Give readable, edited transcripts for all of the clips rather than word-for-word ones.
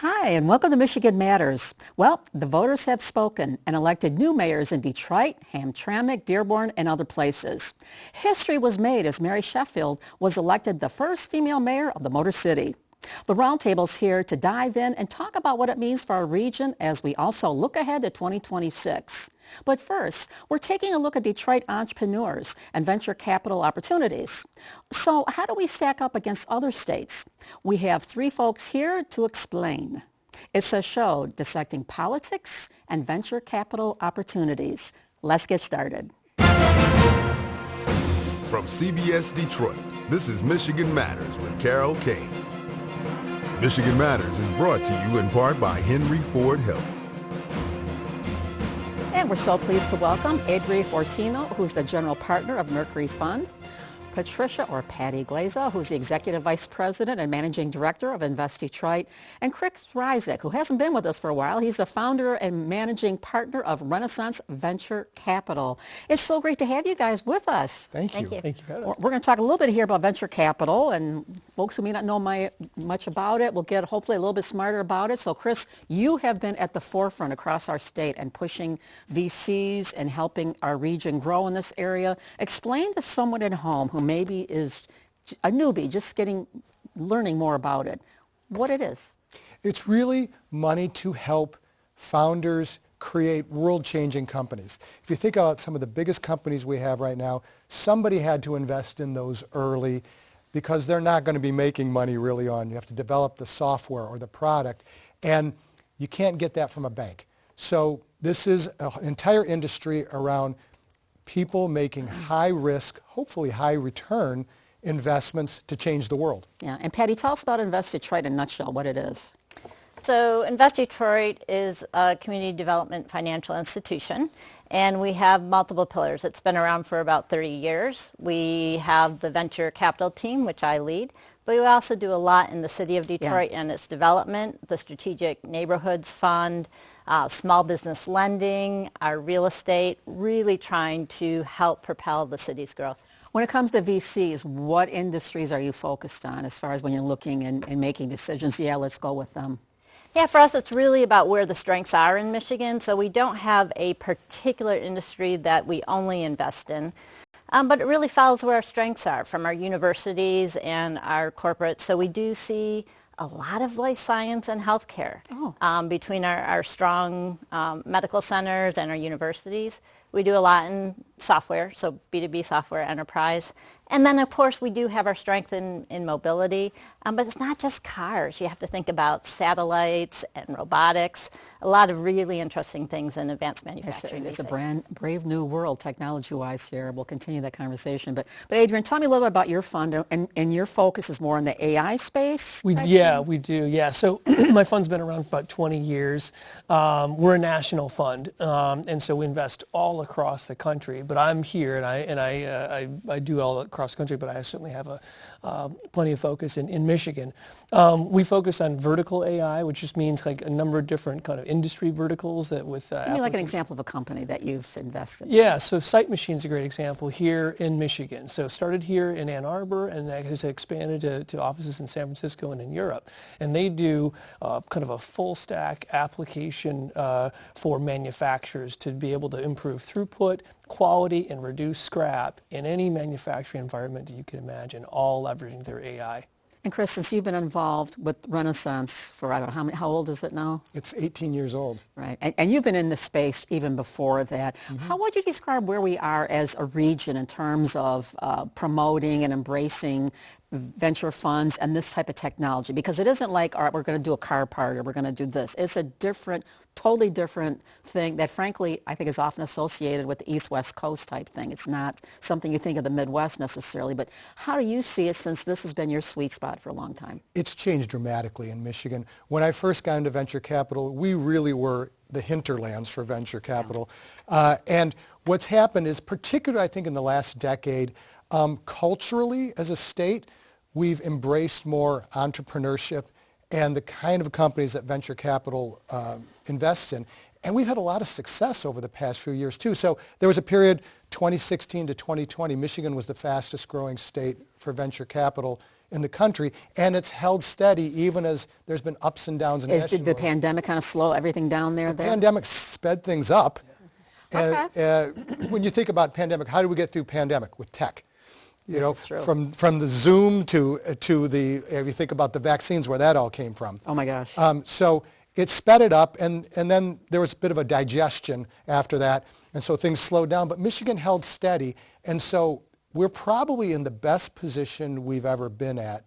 Hi, and welcome to Michigan Matters. Well, the voters have spoken and elected new mayors in Detroit, Hamtramck, Dearborn, and other places. History was made as Mary Sheffield was elected the first female mayor of the Motor City. The Roundtable's here to dive in and talk about what it means for our region as we also look ahead to 2026. But first, we're taking a look at Detroit entrepreneurs and venture capital opportunities. So how do we stack up against other states? We have three folks here to explain. It's a show dissecting politics and venture capital opportunities. Let's get started. From CBS Detroit, this is Michigan Matters with Carol Kane. Michigan Matters is brought to you in part by Henry Ford Health. And we're so pleased to welcome Adri Fortino, who's the general partner of Mercury Fund, Patricia or Patty Glazer, who's the executive vice president and managing director of Invest Detroit, and Chris Ryzik, who hasn't been with us for a while. He's the founder and managing partner of Renaissance Venture Capital. It's so great to have you guys with us. Thank you. Thank you for having us. We're going to talk a little bit here about venture capital, and folks who may not know much about it will get hopefully a little bit smarter about it. So Chris, you have been at the forefront across our state and pushing VCs and helping our region grow in this area. Explain to someone at home who maybe is a newbie, just learning more about it, what it is. It's really money to help founders create world-changing companies. If you think about some of the biggest companies we have right now, somebody had to invest in those early because they're not going to be making money really on. You have to develop the software or the product, and you can't get that from a bank. So this is an entire industry around people making high-risk, hopefully high-return investments to change the world. Yeah, and Patty, tell us about Invest Detroit in a nutshell, what it is. So Invest Detroit is a community development financial institution, and we have multiple pillars. It's been around for about 30 years. We have the venture capital team, which I lead, but we also do a lot in the city of Detroit and its development, the Strategic Neighborhoods Fund, small business lending, our real estate, really trying to help propel the city's growth. When it comes to VCs, what industries are you focused on as far as when you're looking and making decisions? Yeah, let's go with them. Yeah, for us, it's really about where the strengths are in Michigan. So we don't have a particular industry that we only invest in, but it really follows where our strengths are from our universities and our corporates. So we do see a lot of life science and healthcare between our strong medical centers and our universities. We do a lot in software, so B2B software enterprise. And then, of course, we do have our strength in mobility, but it's not just cars. You have to think about satellites and robotics, a lot of really interesting things in advanced manufacturing. It's a brave new world technology-wise here. We'll continue that conversation. But Adrian, tell me a little bit about your fund, and your focus is more in the AI space? We do. Yeah. So my fund's been around for about 20 years. We're a national fund, and so we invest all across the country. But I'm here, and I do all across the country, but I certainly have plenty of focus in Michigan. We focus on vertical AI, which just means like a number of different kind of industry verticals that with. Give me like an example of a company that you've invested in. Yeah, so Sight Machine's a great example here in Michigan. So started here in Ann Arbor and that has expanded to offices in San Francisco and in Europe. And they do kind of a full stack application for manufacturers to be able to improve throughput, quality, and reduce scrap in any manufacturing environment that you can imagine, all leveraging their AI. And Chris, since you've been involved with Renaissance for, I don't know, how old is it now? It's 18 years old. Right. And you've been in the space even before that. Mm-hmm. How would you describe where we are as a region in terms of promoting and embracing venture funds and this type of technology? Because it isn't like, all right, we're going to do a car part or we're going to do this. It's a totally different thing that, frankly, I think is often associated with the East-West Coast type thing. It's not something you think of the Midwest necessarily. But how do you see it since this has been your sweet spot for a long time? It's changed dramatically in Michigan. When I first got into venture capital, we really were the hinterlands for venture capital. And what's happened is, particularly I think in the last decade, culturally as a state, we've embraced more entrepreneurship and the kind of companies that venture capital invests in. And we've had a lot of success over the past few years, too. So there was a period, 2016 to 2020, Michigan was the fastest growing state for venture capital in the country, and it's held steady even as there's been ups and downs. Did the pandemic kind of slow everything down there? The pandemic sped things up. Okay. When you think about pandemic, how do we get through pandemic? With tech. You know, is true. from the Zoom to the, if you think about the vaccines, where that all came from. Oh my gosh. So it sped it up, and then there was a bit of a digestion after that, and so things slowed down. But Michigan held steady, and so we're probably in the best position we've ever been at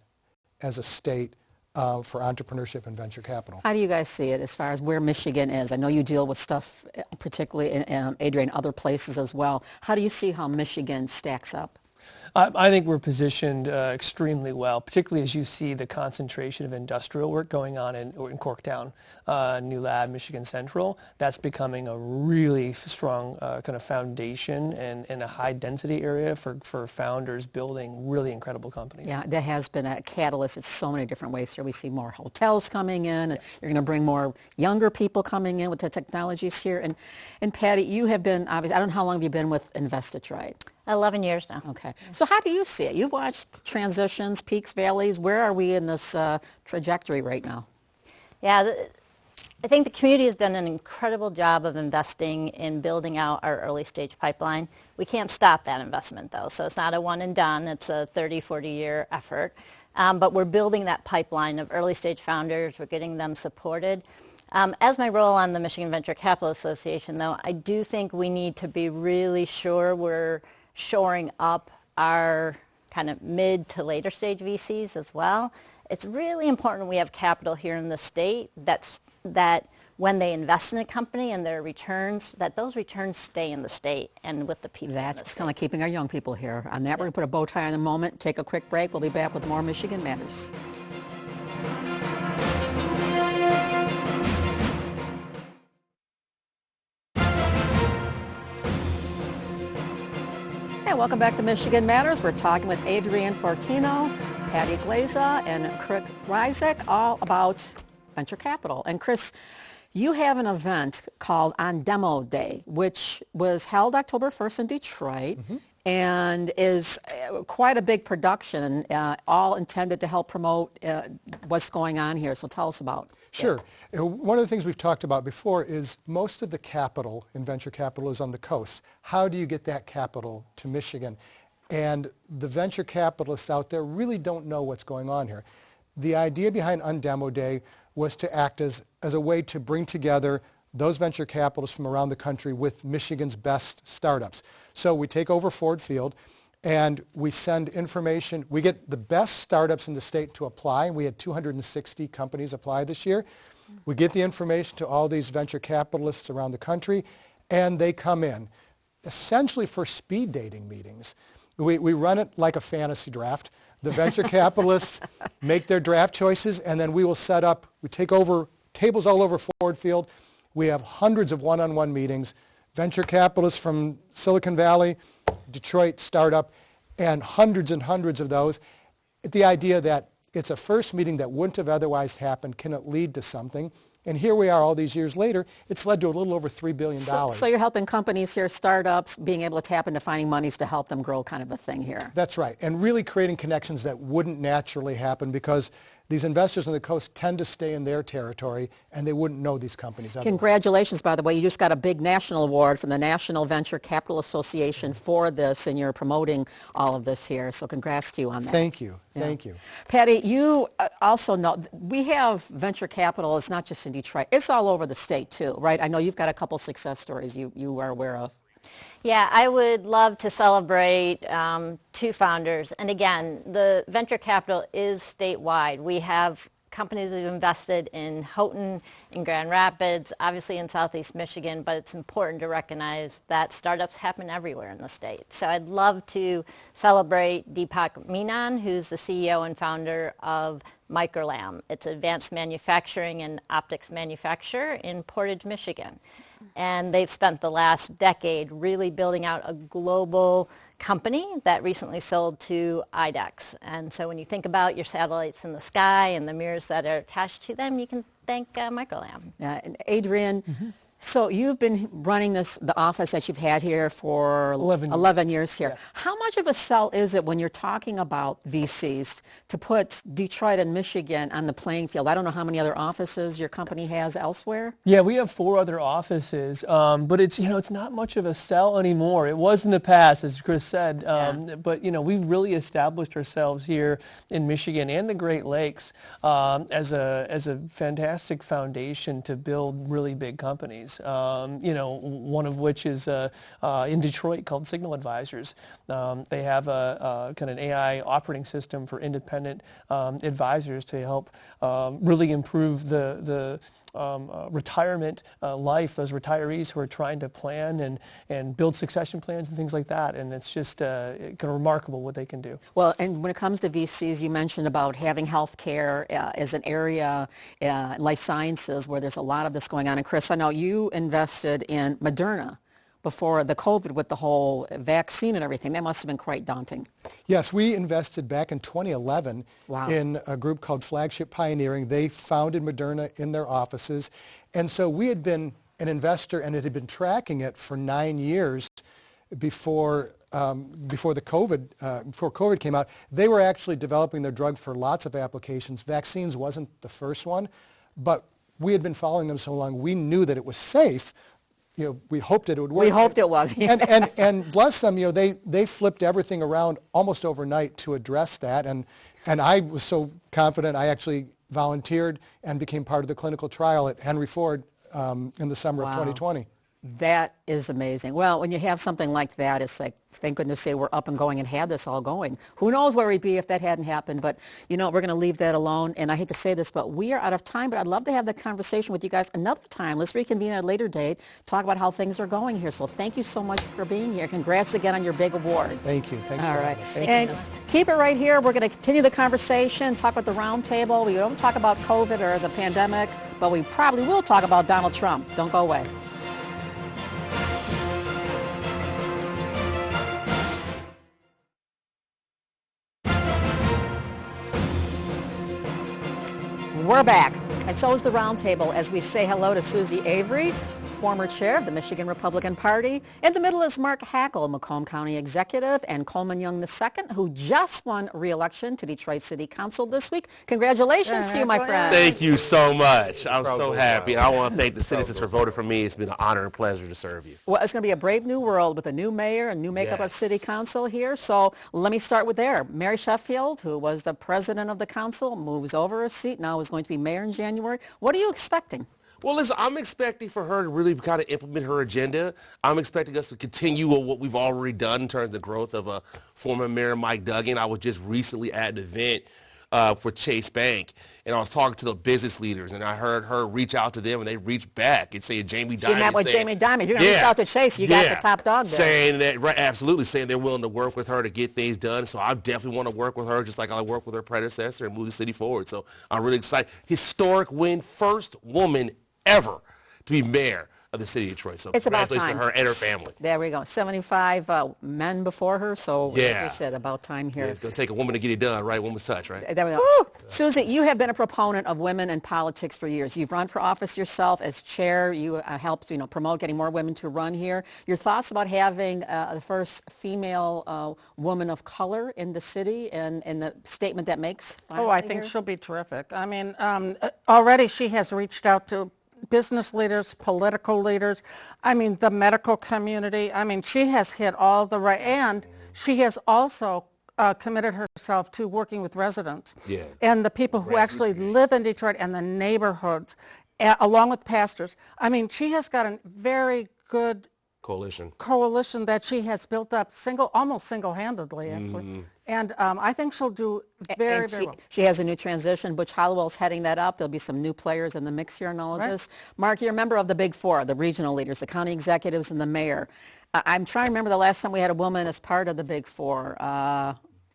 as a state for entrepreneurship and venture capital. How do you guys see it as far as where Michigan is? I know you deal with stuff, particularly in Adrian, other places as well. How do you see how Michigan stacks up? I think we're positioned extremely well, particularly as you see the concentration of industrial work going on in Corktown, New Lab, Michigan Central. That's becoming a really strong kind of foundation and a high density area for founders building really incredible companies. Yeah, there has been a catalyst in so many different ways here. We see more hotels coming in, and you're going to bring more younger people coming in with the technologies here. And Patty, you have been, obviously, I don't know how long have you been with Invest Detroit? 11 years now. Okay. So how do you see it? You've watched transitions, peaks, valleys. Where are we in this trajectory right now? Yeah, I think the community has done an incredible job of investing in building out our early stage pipeline. We can't stop that investment though, so it's not a one and done. It's a 30, 40-year effort. But we're building that pipeline of early stage founders. We're getting them supported. As my role on the Michigan Venture Capital Association, though, I do think we need to be really sure we're shoring up our kind of mid to later stage VCs as well. It's really important we have capital here in the state that when they invest in a company and their returns, that those returns stay in the state and with the people. That's kind of keeping our young people here. On that, we're going to put a bow tie on the moment, take a quick break. We'll be back with more Michigan Matters. Hey, welcome back to Michigan Matters. We're talking with Adrienne Fortino, Patty Glaza, and Chris Ryzek, all about venture capital. And Chris, you have an event called On Demo Day, which was held October 1st in Detroit, and is quite a big production, all intended to help promote what's going on here. So tell us about it. Sure. One of the things we've talked about before is most of the capital in venture capital is on the coast. How do you get that capital to Michigan? And the venture capitalists out there really don't know what's going on here. The idea behind On Demo Day was to act as a way to bring together those venture capitalists from around the country with Michigan's best startups. So we take over Ford Field, and we send information. We get the best startups in the state to apply. We had 260 companies apply this year. We get the information to all these venture capitalists around the country, and they come in, essentially for speed dating meetings. We run it like a fantasy draft. The venture capitalists make their draft choices, and then we will set up, we take over tables all over Ford Field. We have hundreds of one-on-one meetings. Venture capitalists from Silicon Valley, Detroit startup, and hundreds of those. The idea that it's a first meeting that wouldn't have otherwise happened, can it lead to something? And here we are all these years later, it's led to a little over $3 billion. So you're helping companies here, startups, being able to tap into finding monies to help them grow, kind of a thing here. That's right, and really creating connections that wouldn't naturally happen because these investors on the coast tend to stay in their territory, and they wouldn't know these companies otherwise. Congratulations, by the way. You just got a big national award from the National Venture Capital Association for this, and you're promoting all of this here. So congrats to you on that. Thank you. Yeah. Thank you. Patty, you also know we have venture capital. It's not just in Detroit. It's all over the state, too, right? I know you've got a couple success stories you are aware of. Yeah, I would love to celebrate two founders. And again, the venture capital is statewide. We have companies that have invested in Houghton, in Grand Rapids, obviously in Southeast Michigan, but it's important to recognize that startups happen everywhere in the state. So I'd love to celebrate Deepak Menon, who's the CEO and founder of Microlam. It's advanced manufacturing and optics manufacturer in Portage, Michigan. And they've spent the last decade really building out a global company that recently sold to IDEX. And so when you think about your satellites in the sky and the mirrors that are attached to them, you can thank Microlam. And Adrienne, So you've been running the office that you've had here for 11 years here. Yeah. How much of a sell is it when you're talking about VCs to put Detroit and Michigan on the playing field? I don't know how many other offices your company has elsewhere. Yeah, we have 4 other offices, but it's not much of a sell anymore. It was in the past, as Chris said, but we've really established ourselves here in Michigan and the Great Lakes as a fantastic foundation to build really big companies. One of which is in Detroit called Signal Advisors. They have a kind of an AI operating system for independent advisors to help really improve the retirement life, those retirees who are trying to plan and build succession plans and things like that. And it's just kind of remarkable what they can do. Well, and when it comes to VCs, you mentioned about having healthcare as an area, life sciences, where there's a lot of this going on. And Chris, I know you invested in Moderna before the COVID with the whole vaccine and everything. That must have been quite daunting. Yes, we invested back in 2011 in a group called Flagship Pioneering. They founded Moderna in their offices. And so we had been an investor and it had been tracking it for 9 years before COVID came out. They were actually developing their drug for lots of applications. Vaccines wasn't the first one, but we had been following them so long, we knew that it was safe. We hoped that it would work. We hoped it was. and bless them, they flipped everything around almost overnight to address that. And I was so confident, I actually volunteered and became part of the clinical trial at Henry Ford in the summer of 2020. That is amazing. Well, when you have something like that, it's like, thank goodness they were up and going and had this all going. Who knows where we'd be if that hadn't happened, but we're going to leave that alone. And I hate to say this, but we are out of time, but I'd love to have the conversation with you guys another time. Let's reconvene at a later date, talk about how things are going here. So thank you so much for being here. Congrats again on your big award. Thank you. Thanks all for right. having us. And keep it right here. We're going to continue the conversation, talk about the roundtable. We don't talk about COVID or the pandemic, but we probably will talk about Donald Trump. Don't go away. We're back, and so is the roundtable as we say hello to Susy Avery, former chair of the Michigan Republican Party. In the middle is Mark Hackel, Macomb County Executive, and Coleman II, who just won re-election to Detroit City Council this week. Congratulations to you, my friend. Thank you so much. I'm so happy. I want to thank the citizens for voting for me. It's been an honor and pleasure to serve you. Well, it's going to be a brave new world with a new mayor and new makeup of City Council here. So let me start with there. Mary Sheffield, who was the president of the council, moves over a seat, now is going to be mayor in January. What are you expecting? Well, listen, I'm expecting for her to really kind of implement her agenda. I'm expecting us to continue what we've already done in terms of the growth of former Mayor Mike Duggan. I was just recently at an event for Chase Bank, and I was talking to the business leaders, and I heard her reach out to them, and they reached back and saying, Jamie Dimon. She met with Jamie Dimon. You're going to reach out to Chase. You got the top dog there. Saying that, right, absolutely, saying they're willing to work with her to get things done. So I definitely want to work with her just like I worked with her predecessor and move the city forward. So I'm really excited. Historic win, first woman ever to be mayor of the city of Detroit. So it's congratulations about time. to her and her family. There we go. 75 men before her, so like you said, about time here. Yeah, it's going to take a woman to get it done, right? Woman's touch, right? There we go. Woo! Susie, you have been a proponent of women in politics for years. You've run for office yourself as chair. You helped promote getting more women to run here. Your thoughts about having the first female woman of color in the city and the statement that makes? I think she'll be terrific. I mean, already she has reached out to business leaders, political leaders, I mean, the medical community. I mean, she has hit all the right, and she has also committed herself to working with residents and the people who actually live in Detroit and the neighborhoods, along with pastors. I mean, she has got a very good coalition that she has built up almost single-handedly, actually. And I think she'll do very well. She has a new transition. Butch Hollowell's heading that up. There'll be some new players in the mix here and all of this. Mark, you're a member of the Big Four, the regional leaders, the county executives, and the mayor. I'm trying to remember the last time we had a woman as part of the Big Four.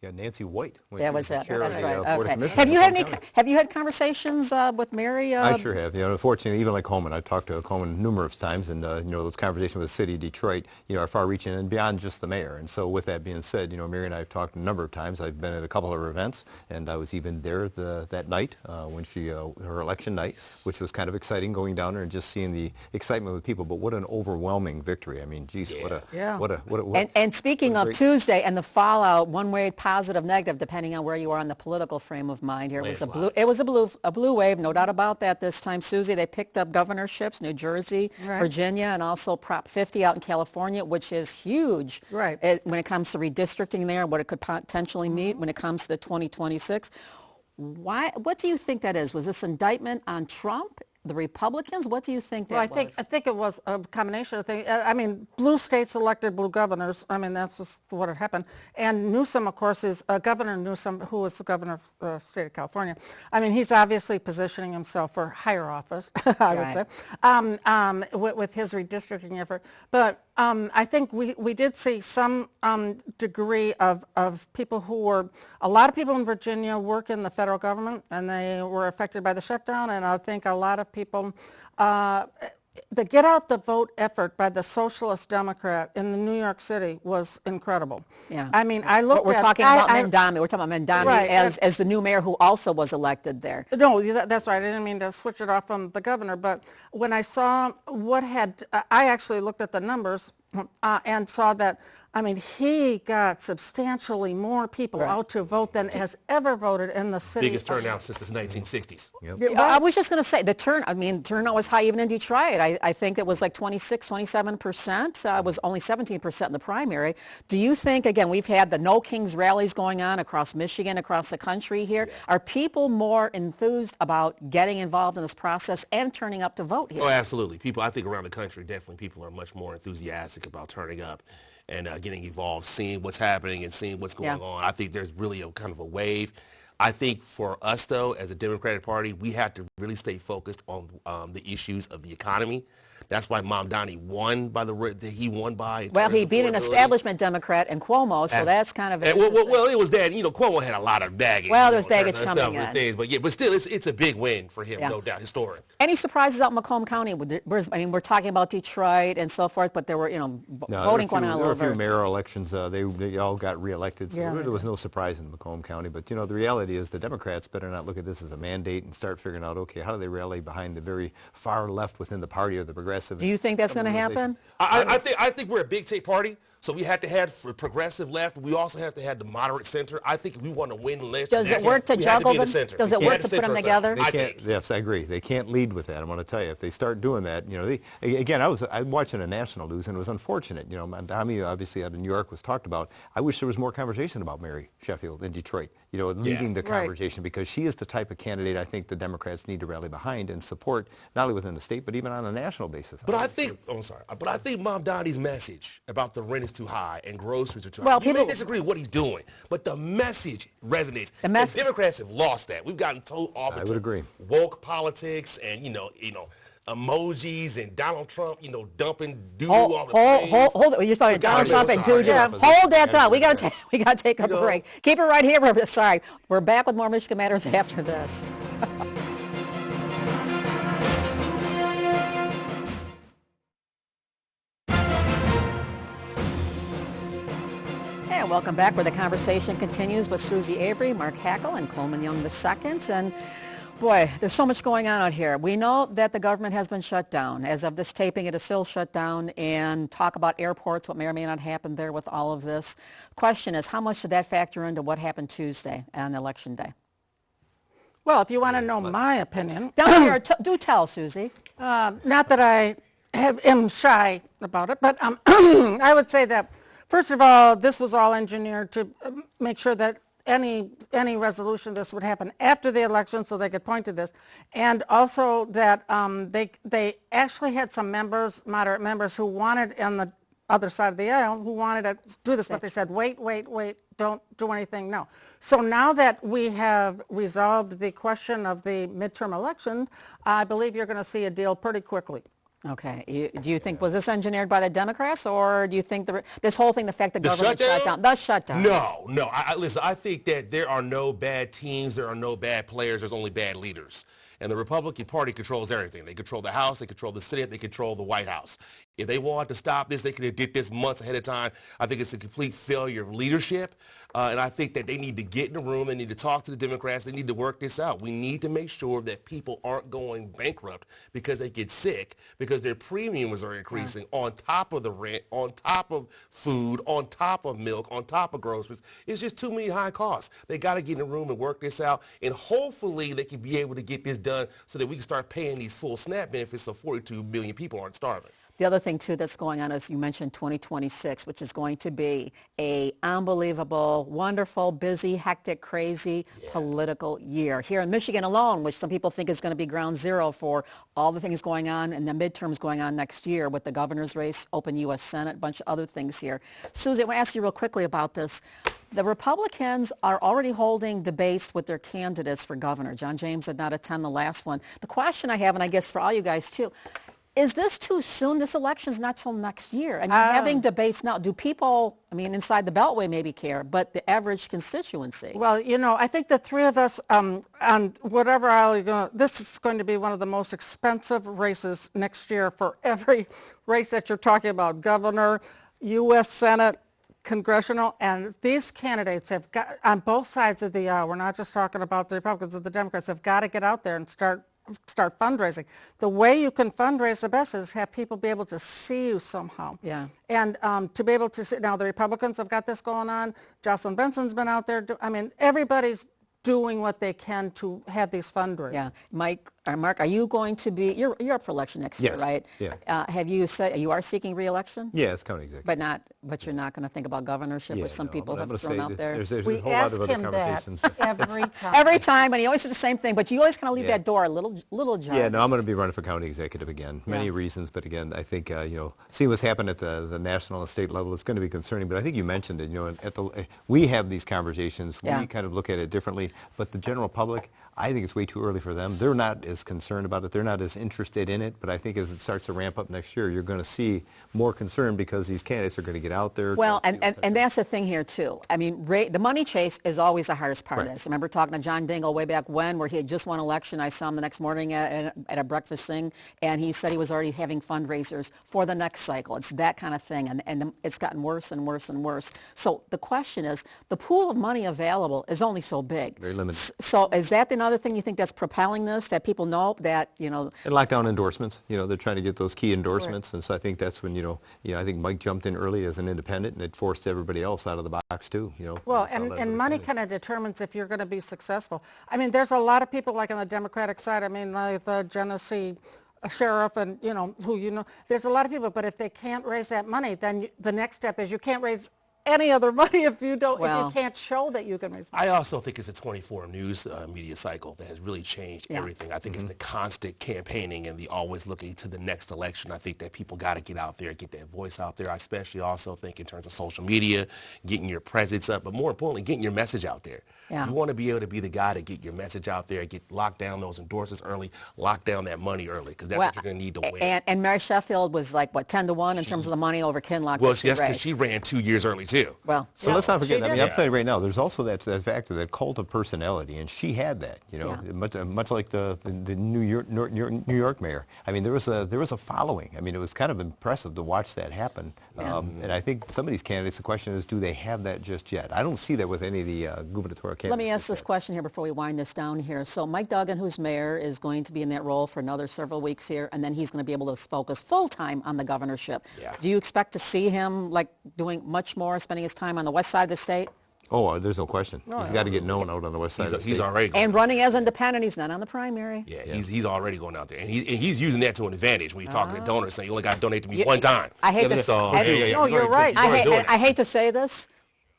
Yeah, Nancy White. That was it. Chair That's of the, right. Board of Okay. Commissioners. Have you had conversations with Mary? I sure have. Unfortunately, even like Coleman, I've talked to Coleman numerous times, and those conversations with the city of Detroit, are far-reaching and beyond just the mayor. And so, with that being said, Mary and I have talked a number of times. I've been at a couple of her events, and I was even there that night when her election night, which was kind of exciting, going down there and just seeing the excitement with people. But what an overwhelming victory! I mean, geez, And speaking of Tuesday and the fallout, one way positive, negative, depending on where you are on the political frame of mind here. It was a blue wave, no doubt about that this time. Susie, they picked up governorships, New Jersey, Virginia, and also Prop 50 out in California, which is huge when it comes to redistricting there, what it could potentially mean when it comes to the 2026. What do you think that is? Was this indictment on Trump? The Republicans? What do you think that was? I think it was a combination of things. I mean, blue states elected blue governors. I mean, that's just what had happened. And Newsom, of course, is Governor Newsom, who was the governor of the state of California. I mean, he's obviously positioning himself for higher office, I would say, with his redistricting effort. But I think we did see some degree of people who were, a lot of people in Virginia work in the federal government, and they were affected by the shutdown, and I think a lot of people, the get out the vote effort by the Socialist Democrat in the New York City was incredible. Yeah. I mean, I looked We're at... talking about Mandami. We're talking about Mandami as the new mayor who also was elected there. No, that's right. I didn't mean to switch it off from the governor, but when I saw I actually looked at the numbers and saw that, I mean, he got substantially more people out to vote than has ever voted in the city. Biggest turnout since the 1960s. Yep. I was just going to say, turnout was high even in Detroit. I think it was like 26, 27%. It was only 17% in the primary. Do you think, again, we've had the No Kings rallies going on across Michigan, across the country here. Are people more enthused about getting involved in this process and turning up to vote here? Oh, absolutely. People, I think around the country, definitely people are much more enthusiastic about turning up and getting involved, seeing what's happening and seeing what's going on. I think there's really a kind of a wave. I think for us, though, as a Democratic Party, we have to really stay focused on the issues of the economy. That's why Mamdani won by he won by. Well, he beat an establishment Democrat in Cuomo, so that's kind of. Well, it was that Cuomo had a lot of baggage. Well, there's baggage coming in. But still, it's a big win for him, no doubt, historic. Any surprises out in Macomb County? We're talking about Detroit and so forth, but there were voting going on a little bit. There were a few mayoral elections. They all got reelected, so there was no surprise in Macomb County. But the reality is the Democrats better not look at this as a mandate and start figuring out, okay, how do they rally behind the very far left within the party or the progressive. Do you think that's going to happen? I think we're a big state party, so we have to have progressive left. We also have to have the moderate center. I think if we want to win election, does it work to juggle them? Does it work to put them together? Yes, I agree. They can't lead with that. I want to tell you, if they start doing that, I was watching the national news, and it was unfortunate. Mamdani, obviously out of New York, was talked about. I wish there was more conversation about Mary Sheffield in Detroit. Leading the conversation, because she is the type of candidate I think the Democrats need to rally behind and support, not only within the state, but even on a national basis. But I think Mamdani's message about the rent is too high and groceries are too high. People may disagree with what he's doing, but the message resonates. And Democrats have lost that. We've gotten told off into woke politics and emojis and Donald Trump, dumping doo-doo on the place. Hold it. You're talking Donald Trump and doo-doo. Hold that thought. We got to take a break. Keep it right here. We're back with more Michigan Matters after this. And welcome back, where the conversation continues with Susy Avery, Mark Hackel, and Coleman Young II. And boy, there's so much going on out here. We know that the government has been shut down. As of this taping, it is still shut down. And talk about airports, what may or may not happen there with all of this. Question is, how much did that factor into what happened Tuesday on Election Day? Well, if you want to know my opinion. Down here, do tell, Susie. Not that I am shy about it, but I would say that, first of all, this was all engineered to make sure that any resolution of this would happen after the election, so they could point to this, and also that they actually had some moderate members who wanted, on the other side of the aisle, who wanted to do this, but they said, wait, don't do anything, no. So now that we have resolved the question of the midterm election, I believe you're going to see a deal pretty quickly. Okay. Do you think, was this engineered by the Democrats, or do you think this whole thing, the fact the government shut down? The shutdown. No. Listen, I think that there are no bad teams. There are no bad players. There's only bad leaders. And the Republican Party controls everything. They control the House. They control the Senate. They control the White House. If they want to stop this, they could have did this months ahead of time. I think it's a complete failure of leadership. And I think that they need to get in the room. They need to talk to the Democrats. They need to work this out. We need to make sure that people aren't going bankrupt because they get sick, because their premiums are increasing on top of the rent, on top of food, on top of milk, on top of groceries. It's just too many high costs. They got to get in the room and work this out. And hopefully they can be able to get this done so that we can start paying these full SNAP benefits so 42 million people aren't starving. The other thing, too, that's going on is you mentioned 2026, which is going to be a unbelievable, wonderful, busy, hectic, crazy political year. Here in Michigan alone, which some people think is going to be ground zero for all the things going on and the midterms going on next year with the governor's race, open U.S. Senate, a bunch of other things here. Susie, I want to ask you real quickly about this. The Republicans are already holding debates with their candidates for governor. John James did not attend the last one. The question I have, and I guess for all you guys, too, is this too soon? This election's not till next year. And you're having debates now. Do people, I mean, inside the Beltway maybe care, but the average constituency? Well, you know, I think the three of us, on whatever aisle you're going, this is going to be one of the most expensive races next year for every race that you're talking about, governor, U.S. Senate, congressional, and these candidates have got, on both sides of the aisle, we're not just talking about the Republicans or the Democrats, have got to get out there and start fundraising. The way you can fundraise the best is have people be able to see you somehow. Yeah. And to be able to see, now the Republicans have got this going on. Jocelyn Benson's been out there. I mean, everybody's doing what they can to have these fundraisers. Yeah. Mark, are you going to be, you're up for election next year, right? Yeah. Have you said, you are seeking re-election? Yeah, it's county executive. But you're not going to think about governorship, which some people have thrown out there? There's a whole lot of other conversations. Every time. Every time, and he always says the same thing, but you always kind of leave that door a little ajar. Yeah, no, I'm going to be running for county executive again. Many reasons, but again, I think, seeing what's happened at the national and state level is going to be concerning, but I think you mentioned it, we have these conversations, we kind of look at it differently, but the general public, I think it's way too early for them. They're not as concerned about it. They're not as interested in it. But I think as it starts to ramp up next year, you're going to see more concern because these candidates are going to get out there. Well, and that's the thing here, too. I mean, the money chase is always the hardest part of this. I remember talking to John Dingell way back when, where he had just won election. I saw him the next morning at a breakfast thing, and he said he was already having fundraisers for the next cycle. It's that kind of thing, and it's gotten worse and worse and worse. So the question is, the pool of money available is only so big. Very limited. So is that another thing you think that's propelling this, that people know that, And lockdown endorsements, they're trying to get those key endorsements, and so I think that's when, I think Mike jumped in early as an independent, and it forced everybody else out of the box, too, Well, and money kind of determines if you're going to be successful. I mean, there's a lot of people, like on the Democratic side, I mean, like the Genesee sheriff and, there's a lot of people, but if they can't raise that money, then the next step is you can't raise any other money if you don't, if you can't show that you can raise money. I also think it's a 24 news media cycle that has really changed everything. I think it's the constant campaigning and the always looking to the next election. I think that people got to get out there, get that voice out there. I especially also think in terms of social media, getting your presence up, but more importantly, getting your message out there. Yeah. You want to be able to be the guy to get your message out there, lock down those endorsements early, lock down that money early, because that's what you're going to need to win. And Mary Sheffield was like, 10-1 in terms of the money over Kinloch? Well, that's because she ran 2 years early, too. Well, so let's not forget, I'm telling you right now, there's also that factor, that cult of personality, and she had that, much like the New York mayor. I mean, there was a following. I mean, it was kind of impressive to watch that happen. And I think some of these candidates, the question is, do they have that just yet? I don't see that with any of the gubernatorial candidates. Let me ask this question here before we wind this down here. So Mike Duggan, who's mayor, is going to be in that role for another several weeks here, and then he's going to be able to focus full-time on the governorship. Yeah. Do you expect to see him doing much more, spending his time on the west side of the state? Oh, there's no question. He's got to get known out on the west side of the state. He's already going and running as independent. He's not on the primary. Yeah, he's already going out there, and he's using that to an advantage when he's talking to donors, saying you only got to donate to me one time. I hate to. No, you're right. I hate to say this.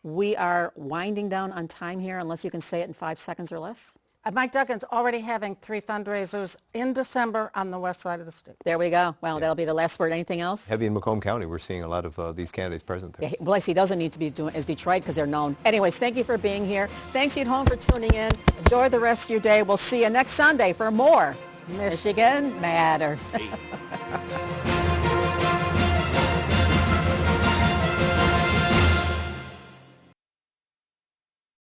We are winding down on time here, unless you can say it in 5 seconds or less. Mike Duggan's already having 3 fundraisers in December on the west side of the state. There we go. Well, that'll be the last word. Anything else? Heavy in Macomb County, we're seeing a lot of these candidates present there. Yeah, place he doesn't need to be doing is Detroit, because they're known. Anyways, thank you for being here. Thanks you at home for tuning in. Enjoy the rest of your day. We'll see you next Sunday for more Michigan matters. Hey.